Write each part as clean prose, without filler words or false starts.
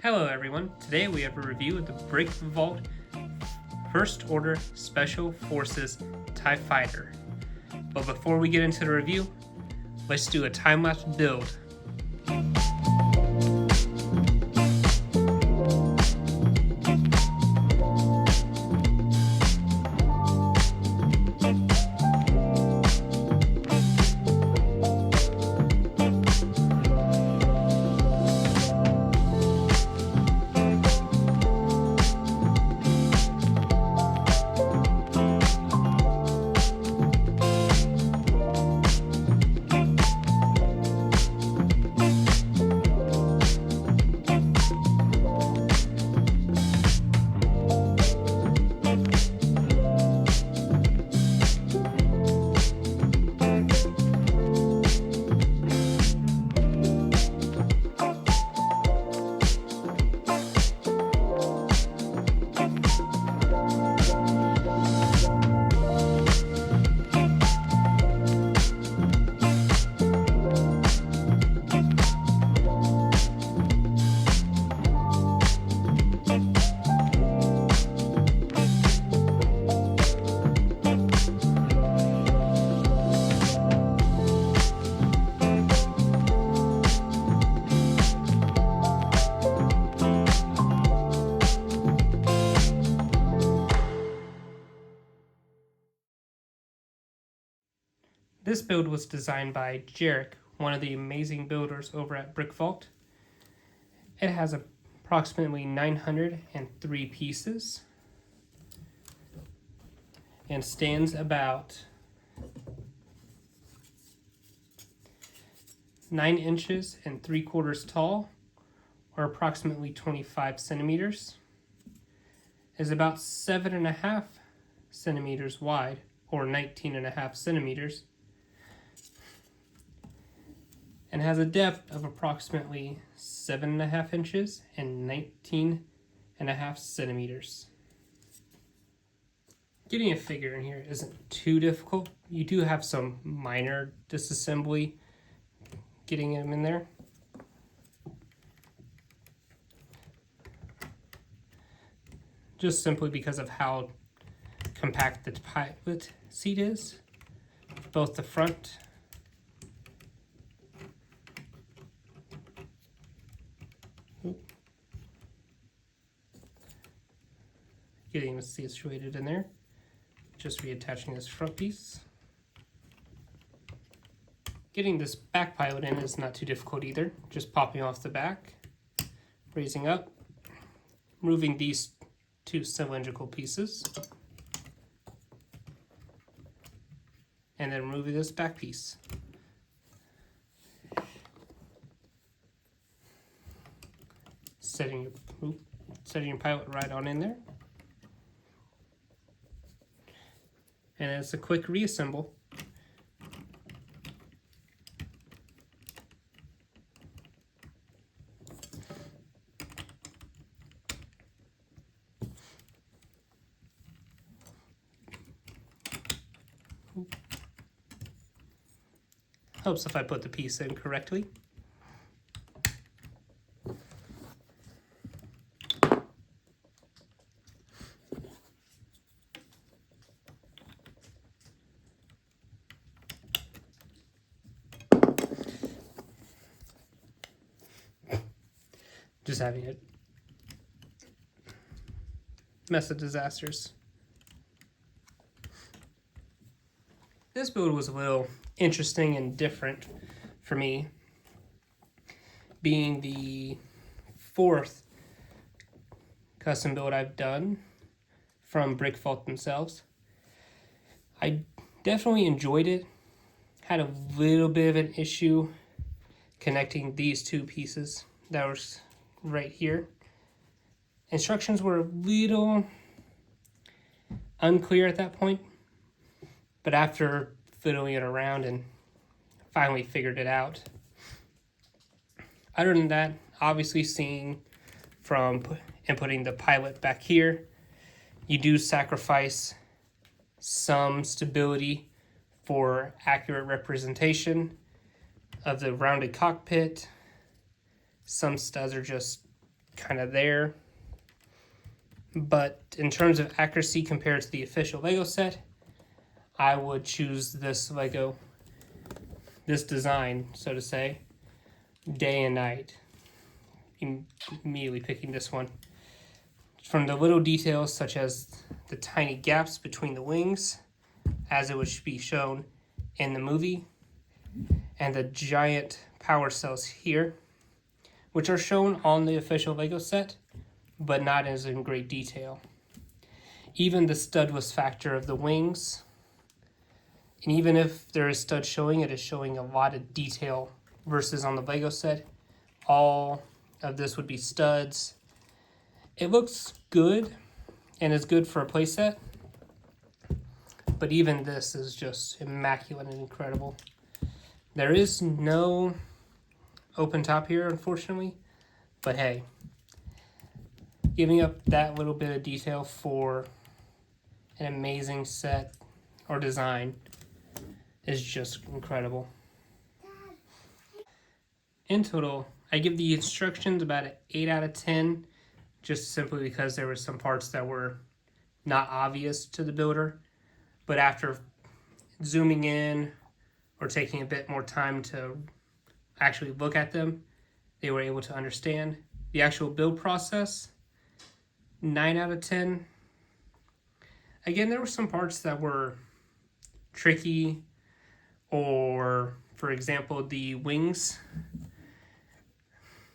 Hello everyone, today we have a review of the Brickvault First Order Special Forces TIE Fighter. But before we get into the review, let's do a time-lapse build. This build was designed by Jerac, one of the amazing builders over at Brickvault. It has approximately 903 pieces and stands about 9 inches and 3/4 tall, or approximately 25 centimeters. Is about 7.5 centimeters wide, or 19.5 centimeters. And has a depth of approximately 7.5 inches and 19.5 centimeters. Getting a figure in here isn't too difficult. You do have some minor disassembly getting him in there. Just simply because of how compact the pilot seat is. Both the front getting it situated in there. Just reattaching this front piece. Getting this back pilot in is not too difficult either. Just popping off the back, raising up, moving these two cylindrical pieces, and then removing this back piece. Setting your pilot right on in there. And it's a quick reassemble. Helps if I put the piece in correctly. Just having a mess of disasters. This build was a little interesting and different for me, being the 4th custom build I've done from Brickvault themselves. I definitely enjoyed it. Had a little bit of an issue connecting these two pieces that was right here. Instructions were a little unclear at that point, but after fiddling it around and finally figured it out. Other than that, obviously seeing from inputting the pilot back here, you do sacrifice some stability for accurate representation of the rounded cockpit. Some studs are just kind of there. But in terms of accuracy compared to the official Lego set, I would choose this Lego, this design, so to say, day and night. Immediately picking this one. From the little details such as the tiny gaps between the wings, as it would be shown in the movie, and the giant power cells here, which are shown on the official Lego set, but not as in great detail. Even the studless factor of the wings, and even if there is stud showing, it is showing a lot of detail versus on the Lego set. All of this would be studs. It looks good and is good for a playset, but even this is just immaculate and incredible. There is no open top here, unfortunately, but hey, giving up that little bit of detail for an amazing set or design is just incredible. In total, I give the instructions about an 8 out of 10, just simply because there were some parts that were not obvious to the builder, but after zooming in or taking a bit more time to actually look at them, they were able to understand. The actual build process, 9 out of 10. Again, there were some parts that were tricky, or for example, the wings.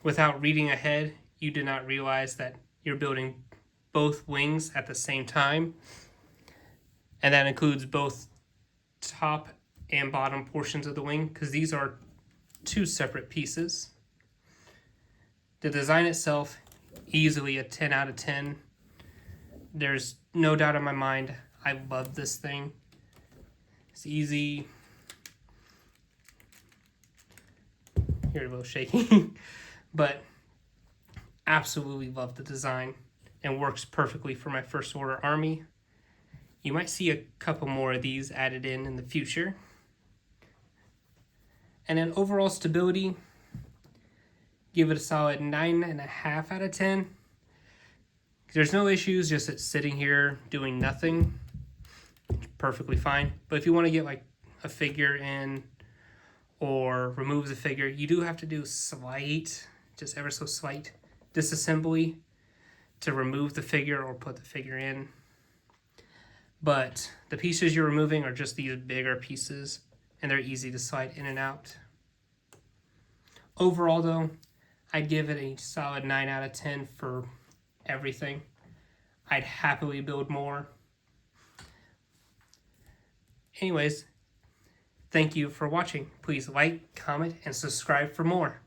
Without reading ahead, you did not realize that you're building both wings at the same time. And that includes both top and bottom portions of the wing, because these are two separate pieces. The design itself, easily a 10 out of 10. There's no doubt in my mind, I love this thing. It's easy. Here, a little shaky. But absolutely love the design and works perfectly for my First Order army. You might see a couple more of these added in the future. And then overall stability, give it a solid 9.5 out of 10. There's no issues, just it's sitting here doing nothing. Perfectly fine. But if you want to get like a figure in or remove the figure, you do have to do slight, just ever so slight disassembly to remove the figure or put the figure in. But the pieces you're removing are just these bigger pieces, and they're easy to slide in and out. Overall though, I'd give it a solid 9 out of 10 for everything. I'd happily build more. Anyways, thank you for watching. Please like, comment, and subscribe for more.